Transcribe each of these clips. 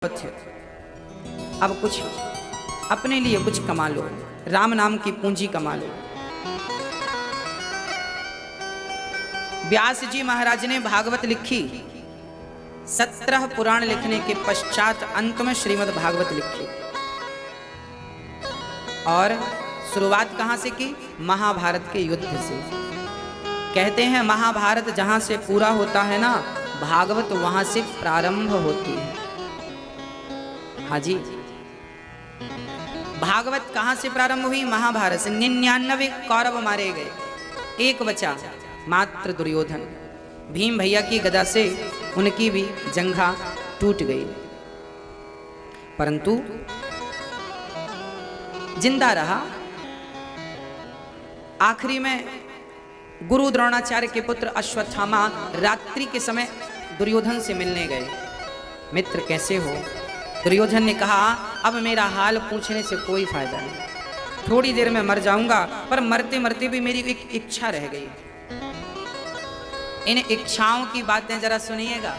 बहुत है, अब कुछ अपने लिए कुछ कमा लो, राम नाम की पूंजी कमा लो। व्यास जी महाराज ने भागवत लिखी, 17 पुराण लिखने के पश्चात अंत में श्रीमद् भागवत लिखी। और शुरुआत कहां से की? महाभारत के युद्ध से। कहते हैं महाभारत जहां से पूरा होता है ना, भागवत वहां से प्रारंभ होती है। हाँ जी, भागवत कहां से प्रारंभ हुई? महाभारत से। 99 कौरव मारे गए, एक बचा मात्र दुर्योधन। भीम भैया की गदा से उनकी भी जंघा टूट गई, परंतु जिंदा रहा। आखिरी में गुरु द्रोणाचार्य के पुत्र अश्वत्थामा रात्रि के समय दुर्योधन से मिलने गए। मित्र कैसे हो? दुर्योधन ने कहा, अब मेरा हाल पूछने से कोई फायदा नहीं, थोड़ी देर में मर जाऊंगा, पर मरते मरते भी मेरी एक इच्छा रह गई। इन इच्छाओं की बातें जरा सुनिएगा।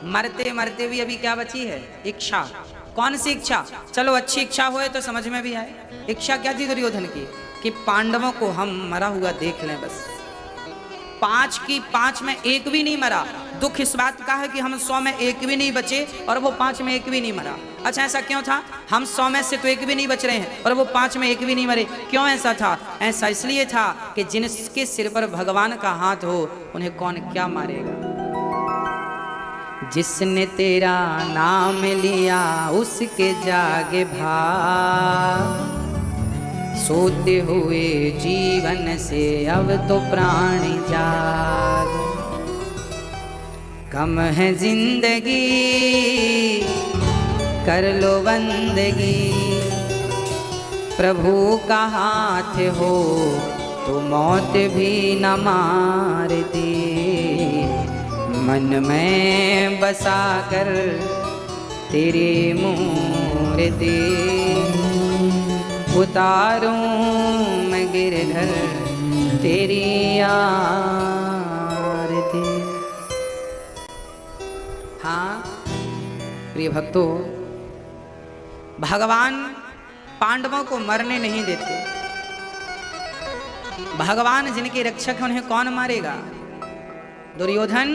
मरते मरते भी अभी क्या बची है? इच्छा। कौन सी इच्छा? चलो अच्छी इच्छा होए तो समझ में भी आए। इच्छा क्या थी दुर्योधन की? कि पांडवों को हम मरा हुआ देख लें बस। 5 की 5 में एक भी नहीं मरा। दुख इस बात का है कि हम 100 में एक भी नहीं बचे और वो 5 में एक भी नहीं मरा। अच्छा, ऐसा क्यों था? हम 100 में से तो एक भी नहीं बच रहे हैं और वो 5 में एक भी नहीं मरे। क्यों ऐसा था? ऐसा इसलिए था कि जिनके सिर पर भगवान का हाथ हो, उन्हें कौन क्या मारेगा। जिसने तेरा नाम लिया उसके जागे भाग, सोते हुए जीवन से अब तो प्राण जाग। कम है जिंदगी कर लो बंदगी, प्रभु का हाथ हो तो मौत भी न मार दे। मन में बसा कर तेरे मूर्ति, उतारूं मैं गिरधर तेरी आरती। हाँ प्रिय भक्तों, भगवान पांडवों को मरने नहीं देते। भगवान जिनके रक्षक हैं उन्हें कौन मारेगा? दुर्योधन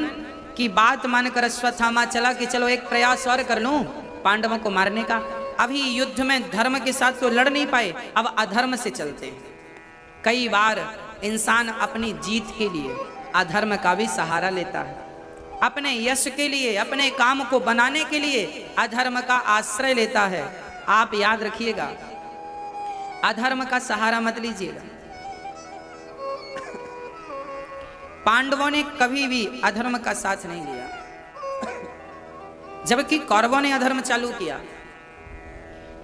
की बात मानकर अश्वत्थामा चला कि चलो एक प्रयास और कर लूं पांडवों को मारने का। अभी युद्ध में धर्म के साथ तो लड़ नहीं पाए, अब अधर्म से चलते हैं। कई बार इंसान अपनी जीत के लिए अधर्म का भी सहारा लेता है, अपने यश के लिए, अपने काम को बनाने के लिए अधर्म का आश्रय लेता है। आप याद रखिएगा, अधर्म का सहारा मत लीजिएगा। पांडवों ने कभी भी अधर्म का साथ नहीं लिया, जबकि कौरवों ने अधर्म चालू किया।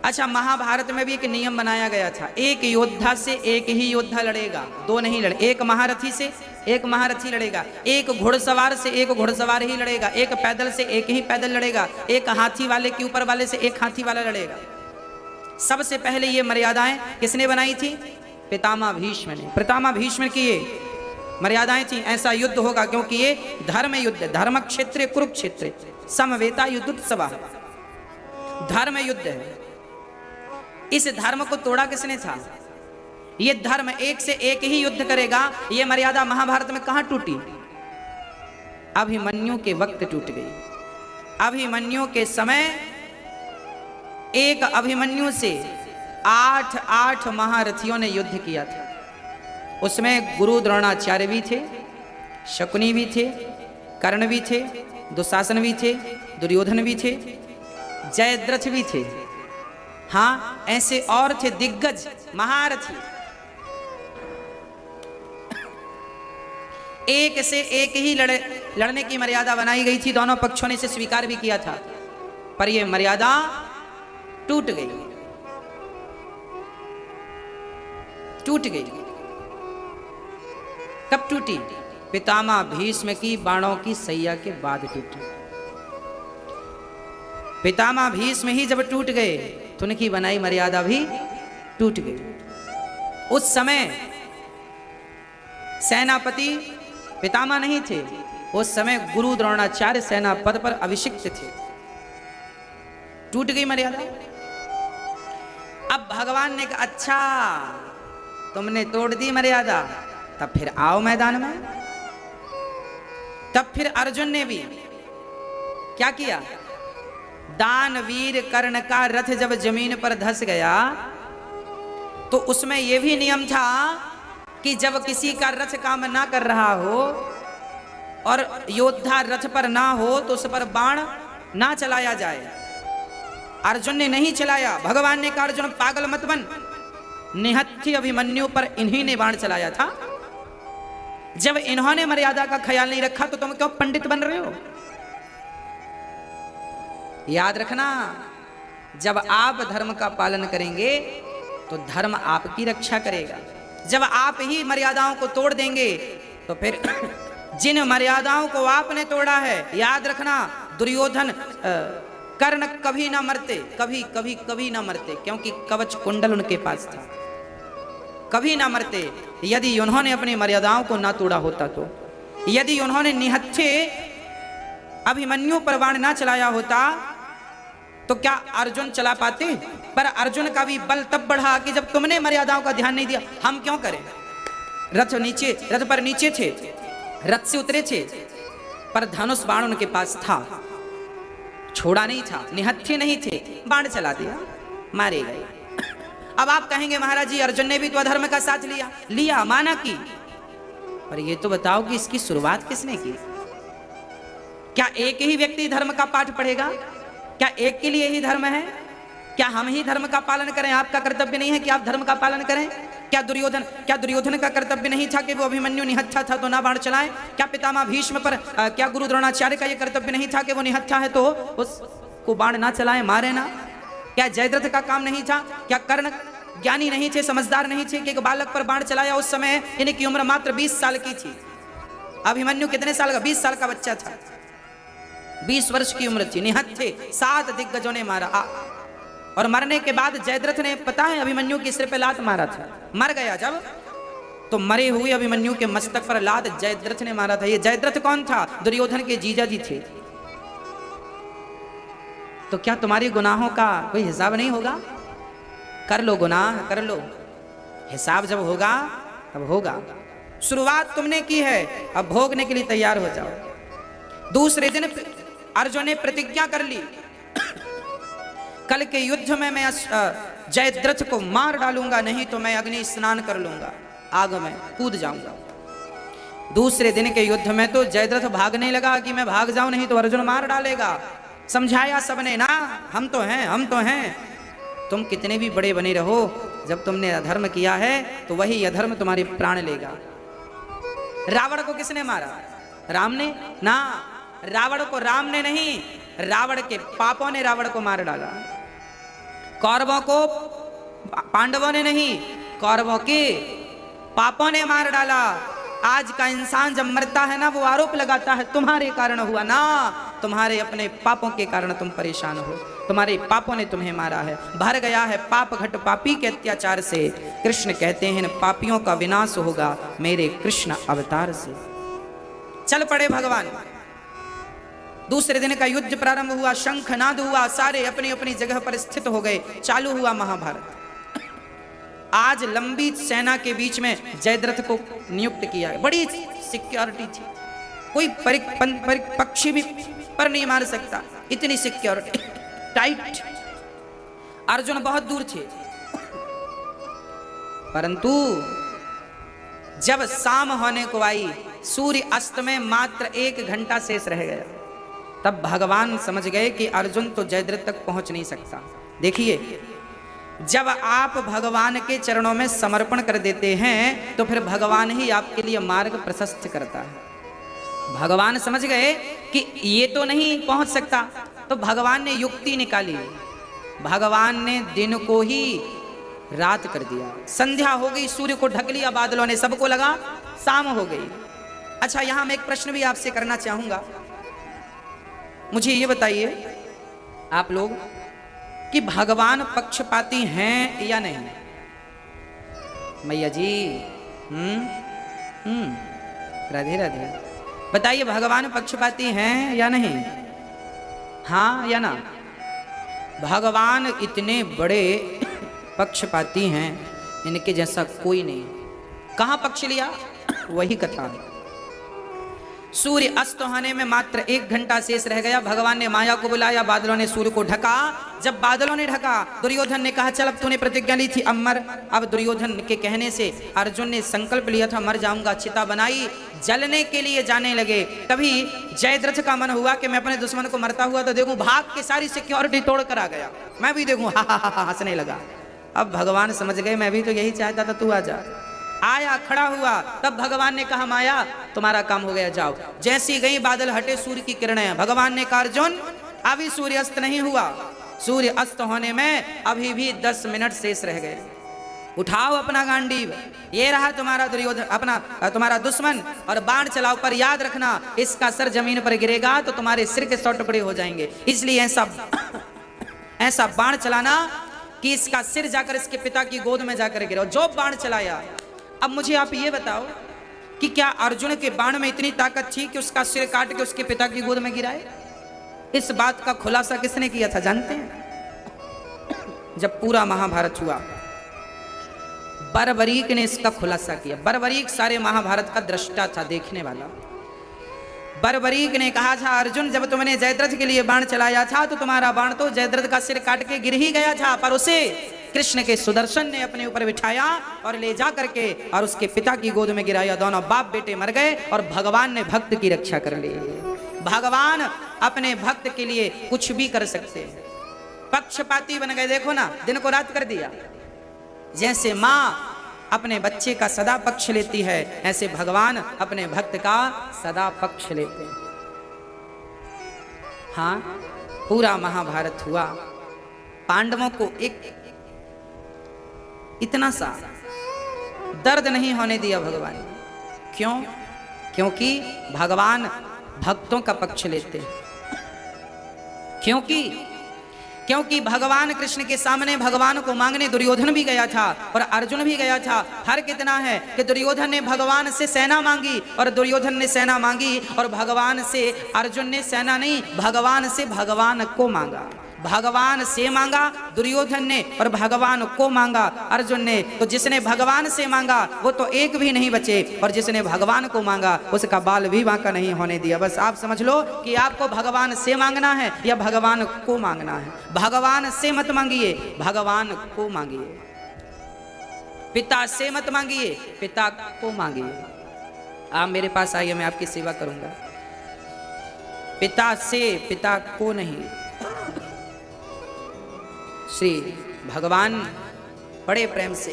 अच्छा, महाभारत में भी एक नियम बनाया गया था, एक योद्धा से एक ही योद्धा लड़ेगा, दो नहीं लड़े। एक महारथी से एक महारथी लड़ेगा, एक घुड़सवार से एक घुड़सवार ही लड़ेगा, एक पैदल से एक ही पैदल लड़ेगा, एक हाथी वाले के ऊपर वाले से एक हाथी वाला लड़ेगा। सबसे पहले ये मर्यादाएं किसने बनाई थी? पितामह भीष्म ने। पितामह भीष्म की ये मर्यादाएं थी, ऐसा युद्ध होगा, क्योंकि ये धर्म युद्ध, धर्म क्षेत्र कुरुक्षेत्र समवेता युद्धोत्सव, धर्म युद्ध है। इस धर्म को तोड़ा किसने था? ये धर्म एक से एक ही युद्ध करेगा। ये मर्यादा महाभारत में कहां टूटी? अभिमन्यु के वक्त टूट गई। अभिमन्यु के समय एक अभिमन्यु से 8 महारथियों ने युद्ध किया था। उसमें गुरु द्रोणाचार्य भी थे, शकुनी भी थे, कर्ण भी थे, दुशासन भी थे, दुर्योधन भी थे, जयद्रथ भी थे। हाँ, ऐसे और थे दिग्गज महारथी। एक से एक ही लड़ने की मर्यादा बनाई गई थी। दोनों पक्षों ने इसे स्वीकार भी किया था, पर यह मर्यादा टूट गई। टूट गई। कब टूटी? पितामह भीष्म की बाणों की सैया के बाद टूटी। पितामह भीष्म ही जब टूट गए तो उनकी बनाई मर्यादा भी टूट गई। उस समय सेनापति पितामह नहीं थे, उस समय गुरु द्रोणाचार्य सेना पद पर अभिषिक्त थे। टूट गई मर्यादा। अब भगवान ने कहा अच्छा तुमने तोड़ दी मर्यादा, तब फिर आओ मैदान में। तब फिर अर्जुन ने भी क्या किया, दानवीर कर्ण का रथ जब जमीन पर धंस गया तो उसमें यह भी नियम था कि जब किसी का रथ काम ना कर रहा हो और योद्धा रथ पर ना हो तो उस पर बाण ना चलाया जाए। अर्जुन ने नहीं चलाया। भगवान ने कहा अर्जुन पागल मत बन, निहत्थी अभिमन्यु पर इन्हीं ने बाण चलाया था। जब इन्होंने मर्यादा का ख्याल नहीं रखा तो तुम क्यों पंडित बन रहे हो। याद रखना, जब आप धर्म का पालन करेंगे तो धर्म आपकी रक्षा करेगा। जब आप ही मर्यादाओं को तोड़ देंगे तो फिर जिन मर्यादाओं को आपने तोड़ा है, याद रखना दुर्योधन कर्ण कभी ना मरते, कभी कभी कभी ना मरते, क्योंकि कवच कुंडल उनके पास था, कभी ना मरते यदि उन्होंने अपनी मर्यादाओं को ना तोड़ा होता तो। यदि उन्होंने निहत्थे अभिमन्यु पर बाण ना चलाया होता तो क्या अर्जुन चला पाते। पर अर्जुन का भी बल तब बढ़ा कि जब तुमने मर्यादाओं का ध्यान नहीं दिया, हम क्यों करें। रथ पर नीचे थे, रथ से उतरे थे, पर धनुष बाण उनके पास था, छोड़ा नहीं था, निहत्थे नहीं थे, बाण चला दिया, मारे गए। अब आप कहेंगे महाराज जी अर्जुन ने भी तो अधर्म का साथ लिया, माना की, पर ये तो बताओ कि इसकी शुरुआत किसने की। क्या एक ही व्यक्ति धर्म का पाठ पढ़ेगा? क्या एक के लिए ही धर्म है? क्या हम ही धर्म का पालन करें? आपका कर्तव्य नहीं है कि आप धर्म का पालन करें? क्या दुर्योधन का कर्तव्य नहीं था कि वो अभिमन्यु निहत्था था तो ना बाण चलाए? क्या पितामह भीष्म पर, क्या गुरु द्रोणाचार्य का ये कर्तव्य नहीं था कि वो निहत्था है तो उसको बाण ना चलाए, मारे ना? क्या जयद्रथ का काम नहीं था? क्या कर्ण ज्ञानी नहीं थे, समझदार नहीं थे कि एक बालक पर बाण चलाया? उस समय इनकी उम्र मात्र 20 साल की थी। अभिमन्यु कितने साल का? 20 साल का बच्चा था, 20 वर्ष की उम्र थी, निहत्थे 7 दिग्गजों ने मारा। और मरने के बाद जयद्रथ ने, पता है, अभिमन्यु के सिर पे लात मारा था। मर गया जब, तो मरे हुए अभिमन्यु के मस्तक पर लात जयद्रथ ने मारा था। ये जयद्रथ कौन था? दुर्योधन के जीजा जी थे। तो क्या तुम्हारे गुनाहों का कोई हिसाब नहीं होगा? कर लो गुनाह, कर लो, हिसाब जब होगा तब होगा। शुरुआत तुमने की है, अब भोगने के लिए तैयार हो जाओ। दूसरे दिन अर्जुन ने प्रतिज्ञा कर ली, कल के युद्ध में मैं जयद्रथ को मार डालूंगा, नहीं तो मैं अग्नि स्नान कर लूंगा, आग में कूद जाऊंगा। दूसरे दिन के युद्ध में तो जयद्रथ भागने लगा कि मैं भाग जाऊं, नहीं तो अर्जुन मार डालेगा। समझाया सबने, ना हम तो हैं, हम तो हैं। तुम कितने भी बड़े बने रहो, जब तुमने अधर्म किया है तो वही अधर्म तुम्हारे प्राण लेगा। रावण को किसने मारा? राम ने ना, रावण को राम ने नहीं, रावण के पापों ने रावण को मार डाला। कौरवों को पांडवों ने नहीं, कौरवों के पापों ने मार डाला। आज का इंसान जब मरता है ना, वो आरोप लगाता है तुम्हारे कारण हुआ, ना, तुम्हारे अपने पापों के कारण तुम परेशान हो, तुम्हारे पापों ने तुम्हें मारा है। भर गया है पाप घट पापी के अत्याचार से। कृष्ण कहते हैं पापियों का विनाश होगा मेरे कृष्ण अवतार से। चल पड़े भगवान। दूसरे दिन का युद्ध प्रारंभ हुआ, शंखनाद हुआ, सारे अपनी अपनी जगह पर स्थित हो गए। चालू हुआ महाभारत। आज लंबी सेना के बीच में जयद्रथ को नियुक्त किया है। बड़ी सिक्योरिटी थी, कोई पक्षी भी पर नहीं मार सकता, इतनी सिक्योरिटी टाइट। अर्जुन बहुत दूर थे, परंतु जब शाम होने को आई, सूर्य अस्त में मात्र 1 घंटा शेष रह गया, तब भगवान समझ गए कि अर्जुन तो जयद्रथ तक पहुंच नहीं सकता। देखिए, जब आप भगवान के चरणों में समर्पण कर देते हैं तो फिर भगवान ही आपके लिए मार्ग प्रशस्त करता है। भगवान समझ गए कि ये तो नहीं पहुंच सकता, तो भगवान ने युक्ति निकाली। भगवान ने दिन को ही रात कर दिया, संध्या हो गई, सूर्य को ढक लिया बादलों ने, सबको लगा शाम हो गई। अच्छा, यहां मैं एक प्रश्न भी आपसे करना चाहूंगा। मुझे ये बताइए आप लोग कि भगवान पक्षपाती हैं या नहीं? मैया जी, राधे राधे, बताइए भगवान पक्षपाती हैं या नहीं? हाँ या ना? भगवान इतने बड़े पक्षपाती हैं, इनके जैसा कोई नहीं। कहां पक्ष लिया? वही कथा है। सूर्य अस्त होने में मात्र 1 घंटा शेष रह गया। भगवान ने माया को बुलाया, बादलों ने सूर्य को ढका। जब बादलों ने ढका, दुर्योधन ने कहा चल अब तूने प्रतिज्ञा ली थी अमर। अब दुर्योधन के कहने से अर्जुन ने संकल्प लिया था मर जाऊंगा, चिता बनाई, जलने के लिए जाने लगे। तभी जयद्रथ का मन हुआ कि मैं अपने दुश्मन को मरता हुआ तो देखूं, भाग के सारी सिक्योरिटी तोड़ कर आ गया, मैं भी देखूं। हा हा हा हंसने लगा। अब भगवान समझ गए मैं भी तो यही चाहता था, तू आ जा। आया, खड़ा हुआ। तब भगवान ने कहा माया तुम्हारा काम हो गया, जाओ। जैसी गई बादल हटे, सूर्य की किरणें। भगवान ने कहा अर्जुन अभी सूर्य अस्त नहीं हुआ, सूर्य अस्त होने में अभी भी 10 मिनट शेष रह गए। उठाओ अपना गांडीव, ये रहा तुम्हारा दुर्योधन, अपना तुम्हारा दुश्मन, और बाण चलाओ। पर याद रखना इसका सर जमीन पर गिरेगा तो तुम्हारे सिर के 100 टुकड़े हो जाएंगे। इसलिए ऐसा बाण चलाना कि इसका सिर जाकर इसके पिता की गोद में जाकर गिरे। जो बाण चलाया। अब मुझे आप ये बताओ कि क्या अर्जुन के बाण में इतनी ताकत थी कि उसका सिर काट के उसके पिता की गोद में गिराए? इस बात का खुलासा किसने किया था जानते हैं? जब पूरा महाभारत हुआ, बर्बरीक ने इसका खुलासा किया। बर्बरीक सारे महाभारत का दृष्टा था, देखने वाला। बर्बरीक ने कहा था अर्जुन जब तुमने जयद्रथ के लिए बाण चलाया था तो तुम्हारा बाण तो जयद्रथ का सिर काट के गिर ही गया था, पर उसे कृष्ण के सुदर्शन ने अपने ऊपर बिठाया और ले जा करके और उसके पिता की गोद में गिराया। दोनों बाप बेटे मर गए और भगवान ने भक्त की रक्षा कर ली। भगवान अपने भक्त के लिए कुछ भी कर सकते हैं। पक्षपाती बन गए, देखो ना, दिन को रात कर दिया। जैसे माँ अपने बच्चे का सदा पक्ष लेती है, ऐसे भगवान अपने भक्त का सदा पक्ष लेते हैं। हाँ, पूरा महाभारत हुआ। पांडवों को एक इतना सा दर्द नहीं होने दिया भगवान ने। क्यों? क्योंकि भगवान भक्तों का पक्ष लेते हैं। क्योंकि भगवान कृष्ण के सामने भगवान को मांगने दुर्योधन भी गया था और अर्जुन भी गया था। फर्क इतना है कि दुर्योधन ने भगवान से सेना मांगी और दुर्योधन ने सेना मांगी, और भगवान से अर्जुन ने सेना नहीं, भगवान से भगवान को मांगा। भगवान से मांगा दुर्योधन ने और भगवान को मांगा अर्जुन ने। तो जिसने भगवान से मांगा वो तो एक भी नहीं बचे, और जिसने भगवान को मांगा उसका बाल भी बांका नहीं होने दिया। बस आप समझ लो कि आपको भगवान से मांगना है या भगवान को मांगना है। भगवान से मत मांगिए, भगवान को मांगिए। पिता से मत मांगिए, पिता को मांगिए। आप मेरे पास आइए, मैं आपकी सेवा करूंगा। पिता से, पिता को नहीं। श्री भगवान बड़े प्रेम से।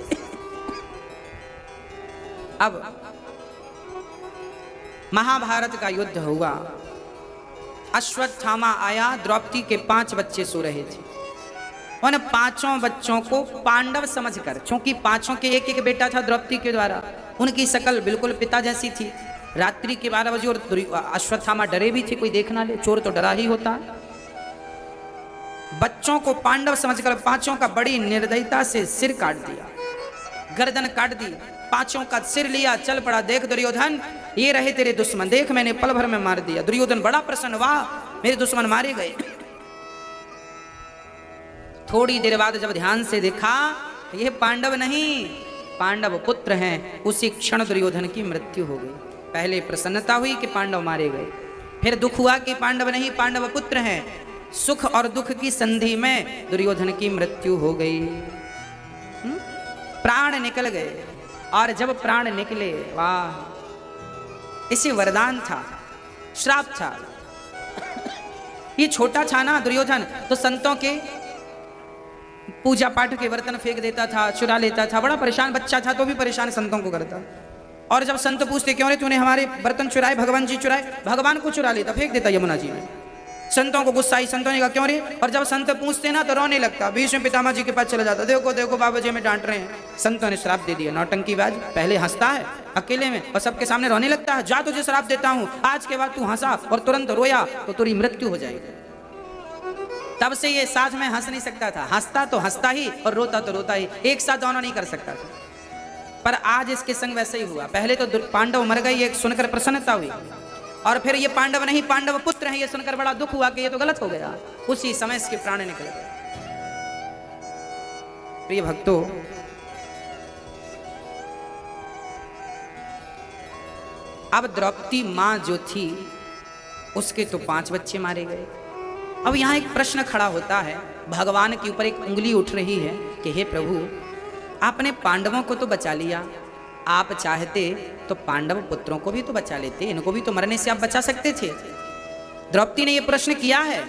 अब महाभारत का युद्ध हुआ। अश्वत्थामा आया, द्रौपदी के 5 बच्चे सो रहे थे। उन 5 बच्चों को पांडव समझकर, क्योंकि 5 के एक एक बेटा था द्रौपदी के द्वारा, उनकी शकल बिल्कुल पिता जैसी थी। रात्रि के 12 बजे और अश्वत्थामा डरे भी थे, कोई देख ना ले, चोर तो डरा ही होता है। बच्चों को पांडव समझकर 5 का बड़ी निर्दयता से सिर काट दिया, गर्दन काट दी। 5 का सिर लिया, चल पड़ा। देख दुर्योधन, ये रहे तेरे दुश्मन, देख मैंने पल भर में मार दिया। दुर्योधन बड़ा प्रसन्न, वाह मेरे दुश्मन मारे गए। थोड़ी देर बाद जब ध्यान से देखा ये पांडव नहीं, पांडव पुत्र हैं। उसी क्षण दुर्योधन की मृत्यु हो गई। पहले प्रसन्नता हुई कि पांडव मारे गए, फिर दुख हुआ कि पांडव नहीं, पांडव पुत्र हैं। सुख और दुख की संधि में दुर्योधन की मृत्यु हो गई। प्राण निकल गए, और जब प्राण निकले, वाह, इसे वरदान था, श्राप था। ये छोटा था ना दुर्योधन, तो संतों के पूजा पाठ के बर्तन फेंक देता था, चुरा लेता था। बड़ा परेशान बच्चा था तो भी परेशान संतों को करता। और जब संत पूछते क्यों रे तूने हमारे बर्तन चुराए, भगवान जी चुराए, भगवान को चुरा लेता, फेंक देता यमुना जी में। संतों को गुस्सा आई, संतों ने कहा क्यों रे? और जब संत पूछते ना तो रोने लगता, बीच में पितामह जी के पास चला जाता, देखो देखो बाबा जी में डांट रहे हैं। संतों ने श्राप दे दिया, नौटंकीबाज। पहले हंसता है अकेले में और सबके सामने रोने लगता है। जा तुझे श्राप देता हूं, आज के बाद तू हंसा और तुरंत रोया तो तेरी मृत्यु हो जाएगी। तब से ये साथ में हंस नहीं सकता था, हंसता तो हंसता ही और रोता तो रोता ही, एक साथ दोनों नहीं कर सकता था। पर आज इसके संग वैसे ही हुआ। पहले तो पांडव मर गए, ये सुनकर प्रसन्नता हुई, और फिर ये पांडव नहीं पांडव पुत्र हैं ये सुनकर बड़ा दुख हुआ कि ये तो गलत हो गया। उसी समय इसके प्राण निकल गए। प्रिय भक्तों, अब द्रौपदी मां जो थी उसके तो 5 बच्चे मारे गए। अब यहां एक प्रश्न खड़ा होता है, भगवान के ऊपर एक उंगली उठ रही है कि हे प्रभु, आपने पांडवों को तो बचा लिया, आप चाहते तो पांडव पुत्रों को भी तो बचा लेते, इनको भी तो मरने से आप बचा सकते थे। द्रौपदी ने यह प्रश्न किया है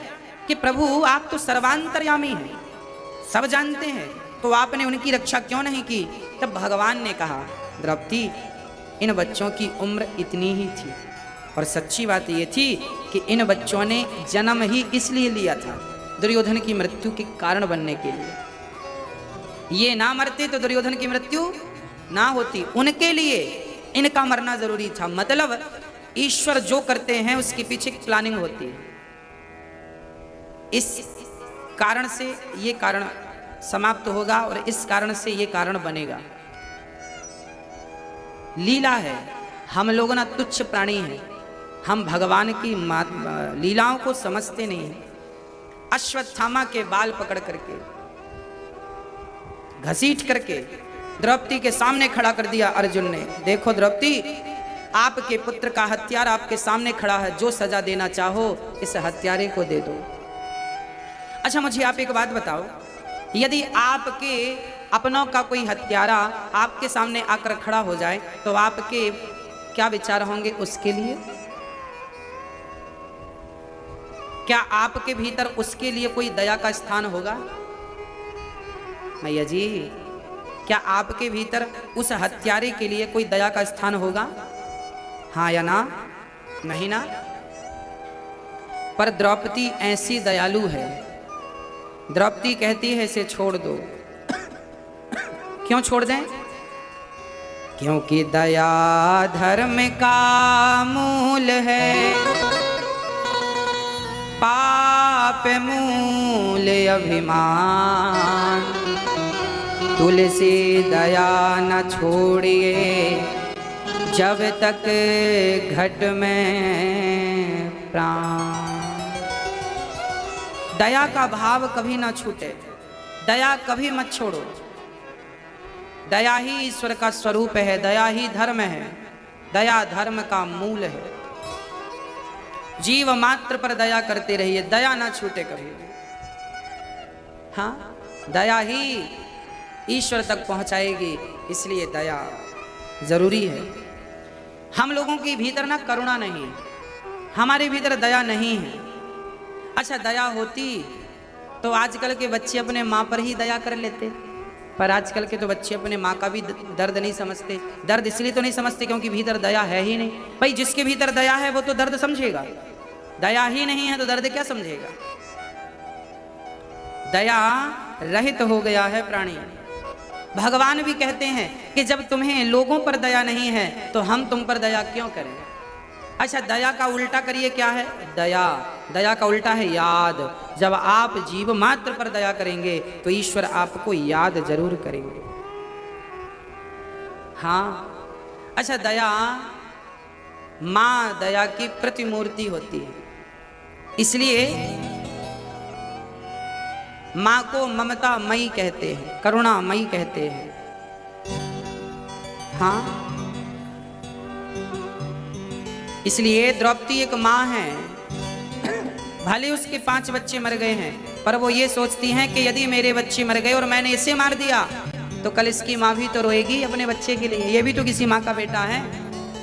कि प्रभु आप तो सर्वांतर्यामी हैं, सब जानते हैं, तो आपने उनकी रक्षा क्यों नहीं की। तब भगवान ने कहा, द्रौपदी इन बच्चों की उम्र इतनी ही थी, और सच्ची बात ये थी कि इन बच्चों ने जन्म ही इसलिए लिया था दुर्योधन की मृत्यु के कारण बनने के लिए। ये ना मरते तो दुर्योधन की मृत्यु ना होती, उनके लिए इनका मरना जरूरी था। मतलब ईश्वर जो करते हैं उसके पीछे प्लानिंग होती है। इस कारण से ये कारण समाप्त होगा और इस कारण से ये कारण बनेगा। लीला है, हम लोग ना तुच्छ प्राणी हैं, हम भगवान की लीलाओं को समझते नहीं हैं। अश्वत्थामा के बाल पकड़ करके घसीट करके द्रौपदी के सामने खड़ा कर दिया अर्जुन ने। देखो द्रौपदी, आपके पुत्र का हत्यारा आपके सामने खड़ा है, जो सजा देना चाहो इस हत्यारे को दे दो। अच्छा मुझे आप एक बात बताओ, यदि आपके अपनों का कोई हत्यारा आपके सामने आकर खड़ा हो जाए तो आपके क्या विचार होंगे उसके लिए? क्या आपके भीतर उसके लिए कोई दया का स्थान होगा? मैया जी, क्या आपके भीतर उस हत्यारे के लिए कोई दया का स्थान होगा? हाँ या ना? नहीं ना? पर द्रौपदी ऐसी दयालु है, द्रौपदी कहती है इसे छोड़ दो। क्यों छोड़ दें? क्योंकि दया धर्म का मूल है, पाप मूल अभिमान। तुलसी दया न छोड़िए जब तक घट में प्राण। दया का भाव कभी ना छूटे, दया कभी मत छोड़ो। दया ही ईश्वर का स्वरूप है, दया ही धर्म है, दया धर्म का मूल है। जीव मात्र पर दया करते रहिए, दया ना छूटे कभी। हाँ, दया ही ईश्वर तक पहुंचाएगी, इसलिए दया जरूरी है। हम लोगों के भीतर ना करुणा नहीं है, हमारे भीतर दया नहीं है। अच्छा दया होती तो आजकल के बच्चे अपने माँ पर ही दया कर लेते, पर आजकल के तो बच्चे अपने माँ का भी दर्द नहीं समझते। दर्द इसलिए तो नहीं समझते क्योंकि भीतर दया है ही नहीं। भाई जिसके भीतर दया है वो तो दर्द समझेगा, दया ही नहीं है तो दर्द क्या समझेगा? दया रहित हो गया है प्राणी। भगवान भी कहते हैं कि जब तुम्हें लोगों पर दया नहीं है तो हम तुम पर दया क्यों करें? अच्छा दया का उल्टा करिए, क्या है? दया का उल्टा है याद। जब आप जीव मात्र पर दया करेंगे तो ईश्वर आपको याद जरूर करेंगे। हाँ, अच्छा दया माँ दया की प्रतिमूर्ति होती है, इसलिए माँ को ममता मई कहते हैं, करुणा मई कहते हैं। हाँ, इसलिए द्रौपदी एक माँ है, भले उसके 5 बच्चे मर गए हैं, पर वो ये सोचती हैं कि यदि मेरे बच्चे मर गए और मैंने इसे मार दिया तो कल इसकी माँ भी तो रोएगी अपने बच्चे के लिए, ये भी तो किसी माँ का बेटा है।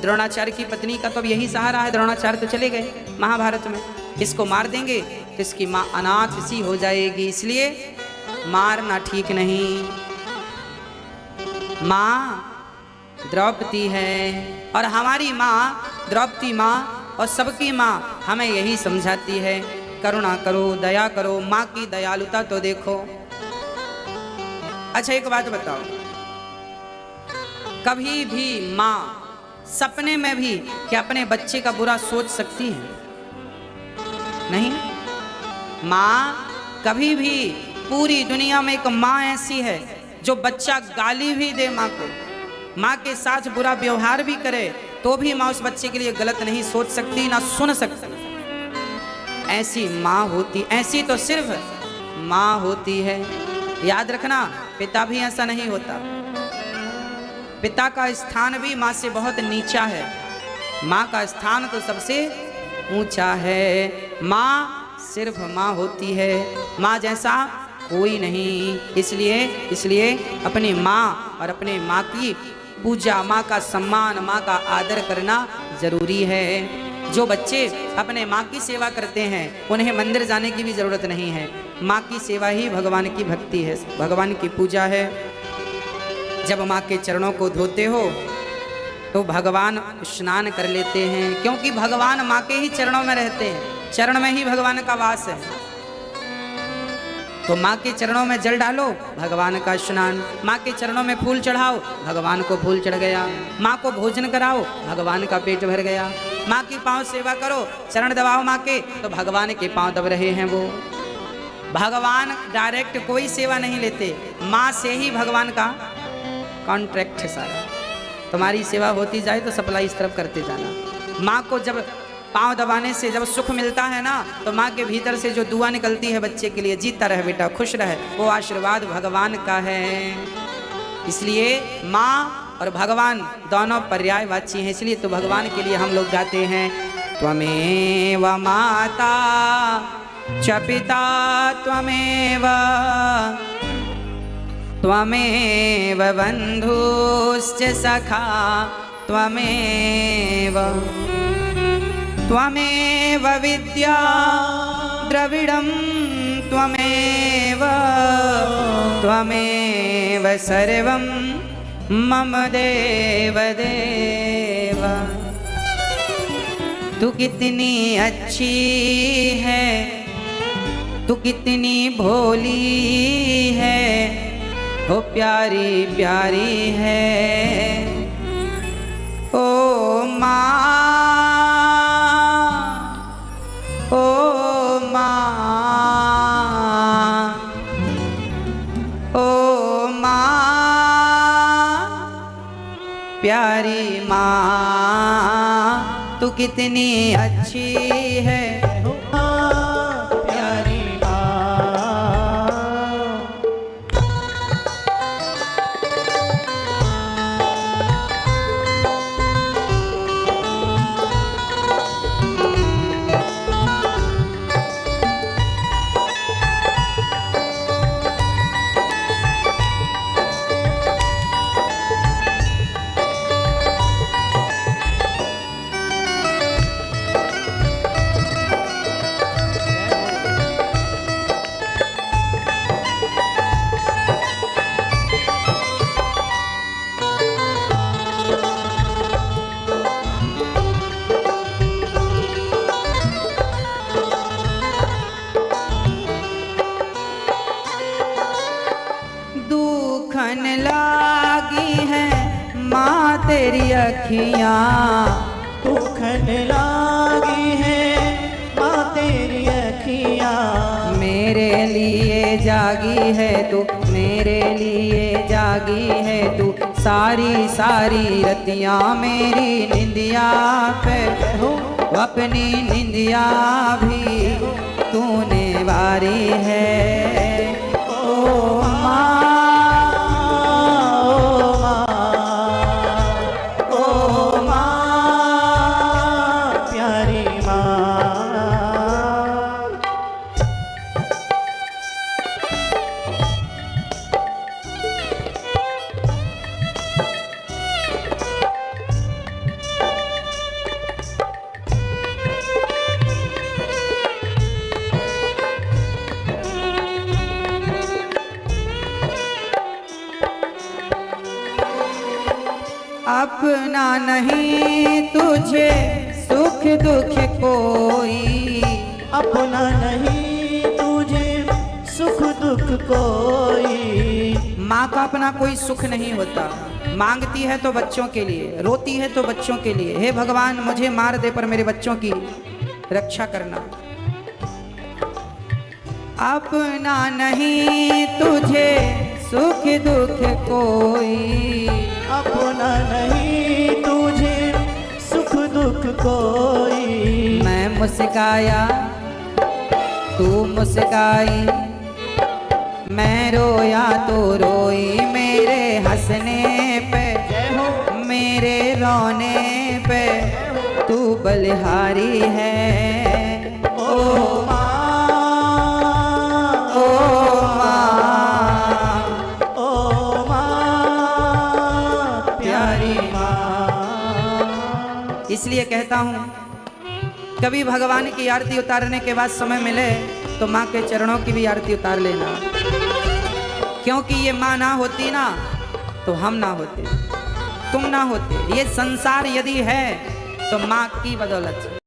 द्रोणाचार्य की पत्नी का तो अब यही सहारा है, द्रोणाचार्य तो चले गए महाभारत में, इसको मार देंगे तो इसकी माँ अनाथ सी हो जाएगी, इसलिए मारना ठीक नहीं। माँ द्रौपदी है और हमारी माँ द्रौपदी माँ और सबकी माँ हमें यही समझाती है, करुणा करो, दया करो। माँ की दयालुता तो देखो। अच्छा एक बात बताओ, कभी भी माँ सपने में भी क्या अपने बच्चे का बुरा सोच सकती है? नहीं। माँ कभी भी, पूरी दुनिया में एक माँ ऐसी है जो बच्चा गाली भी दे माँ को, माँ के साथ बुरा व्यवहार भी करे तो भी माँ उस बच्चे के लिए गलत नहीं सोच सकती, ना सुन सकती। ऐसी माँ होती, ऐसी तो सिर्फ माँ होती है। याद रखना, पिता भी ऐसा नहीं होता। पिता का स्थान भी माँ से बहुत नीचा है, माँ का स्थान तो सबसे ऊंचा है। माँ सिर्फ माँ होती है, माँ जैसा कोई नहीं। इसलिए अपनी माँ और अपने माँ की पूजा, माँ का सम्मान, माँ का आदर करना जरूरी है। जो बच्चे अपने माँ की सेवा करते हैं उन्हें मंदिर जाने की भी जरूरत नहीं है। माँ की सेवा ही भगवान की भक्ति है, भगवान की पूजा है। जब माँ के चरणों को धोते हो तो भगवान स्नान कर लेते हैं, क्योंकि भगवान माँ के ही चरणों में रहते हैं, चरण में ही भगवान का वास है। तो माँ के चरणों में जल डालो, भगवान का स्नान। माँ के चरणों में फूल चढ़ाओ, भगवान को फूल चढ़ गया। माँ को भोजन कराओ, भगवान का पेट भर गया। माँ की पाँव सेवा करो, चरण दबाओ माँ के, तो भगवान के पाँव दब रहे हैं वो। भगवान डायरेक्ट कोई सेवा नहीं लेते, माँ से ही भगवान का कॉन्ट्रैक्ट है सारा। तुम्हारी सेवा होती जाए तो सप्लाई इस तरफ करते जाना। माँ को जब पाँव दबाने से जब सुख मिलता है ना, तो माँ के भीतर से जो दुआ निकलती है बच्चे के लिए, जीता रहे बेटा, खुश रहे, वो आशीर्वाद भगवान का है। इसलिए माँ और भगवान दोनों पर्यायवाची हैं। इसलिए तो भगवान के लिए हम लोग गाते हैं, त्वमेव माता च पिता त्वमेव, त्वमेव बन्धुश्च सखा त्वमेव, त्वमेव विद्या द्रविडं त्वमेव, त्वमेव सर्वं मम देव देव। तू कितनी अच्छी है, तू कितनी भोली है, हो प्यारी प्यारी है ओ माँ, ओ माँ, ओ माँ, प्यारी माँ, तू कितनी अच्छी है, प्यारी तेरी अखियाँ दुखन लागी है माँ तेरी अखियाँ, मेरे लिए जागी है तू, मेरे लिए जागी है तू, सारी सारी रतियाँ मेरी निंदिया पे हो, अपनी निंदिया भी तूने वारी है ओ माँ। अपना नहीं तुझे सुख दुख कोई, अपना नहीं तुझे सुख दुख कोई। माँ का अपना कोई सुख नहीं होता, मांगती है तो बच्चों के लिए, रोती है तो बच्चों के लिए, हे भगवान मुझे मार दे पर मेरे बच्चों की रक्षा करना। अपना नहीं तुझे सुख दुख कोई, अपना नहीं तुझे सुख दुख कोई। मैं मुस्काया तू मुस्काई, मैं रोया तो रोई मेरे हंसने पे, जय हो मेरे रोने पे तू बलिहारी है। ओ माँ, ओ माँ, ओ माँ, प्यारी माँ। इसलिए कहता हूँ कभी भगवान की आरती उतारने के बाद समय मिले तो माँ के चरणों की भी आरती उतार लेना, क्योंकि ये माँ ना होती ना तो हम ना होते, तुम ना होते। ये संसार यदि है तो माँ की बदौलत।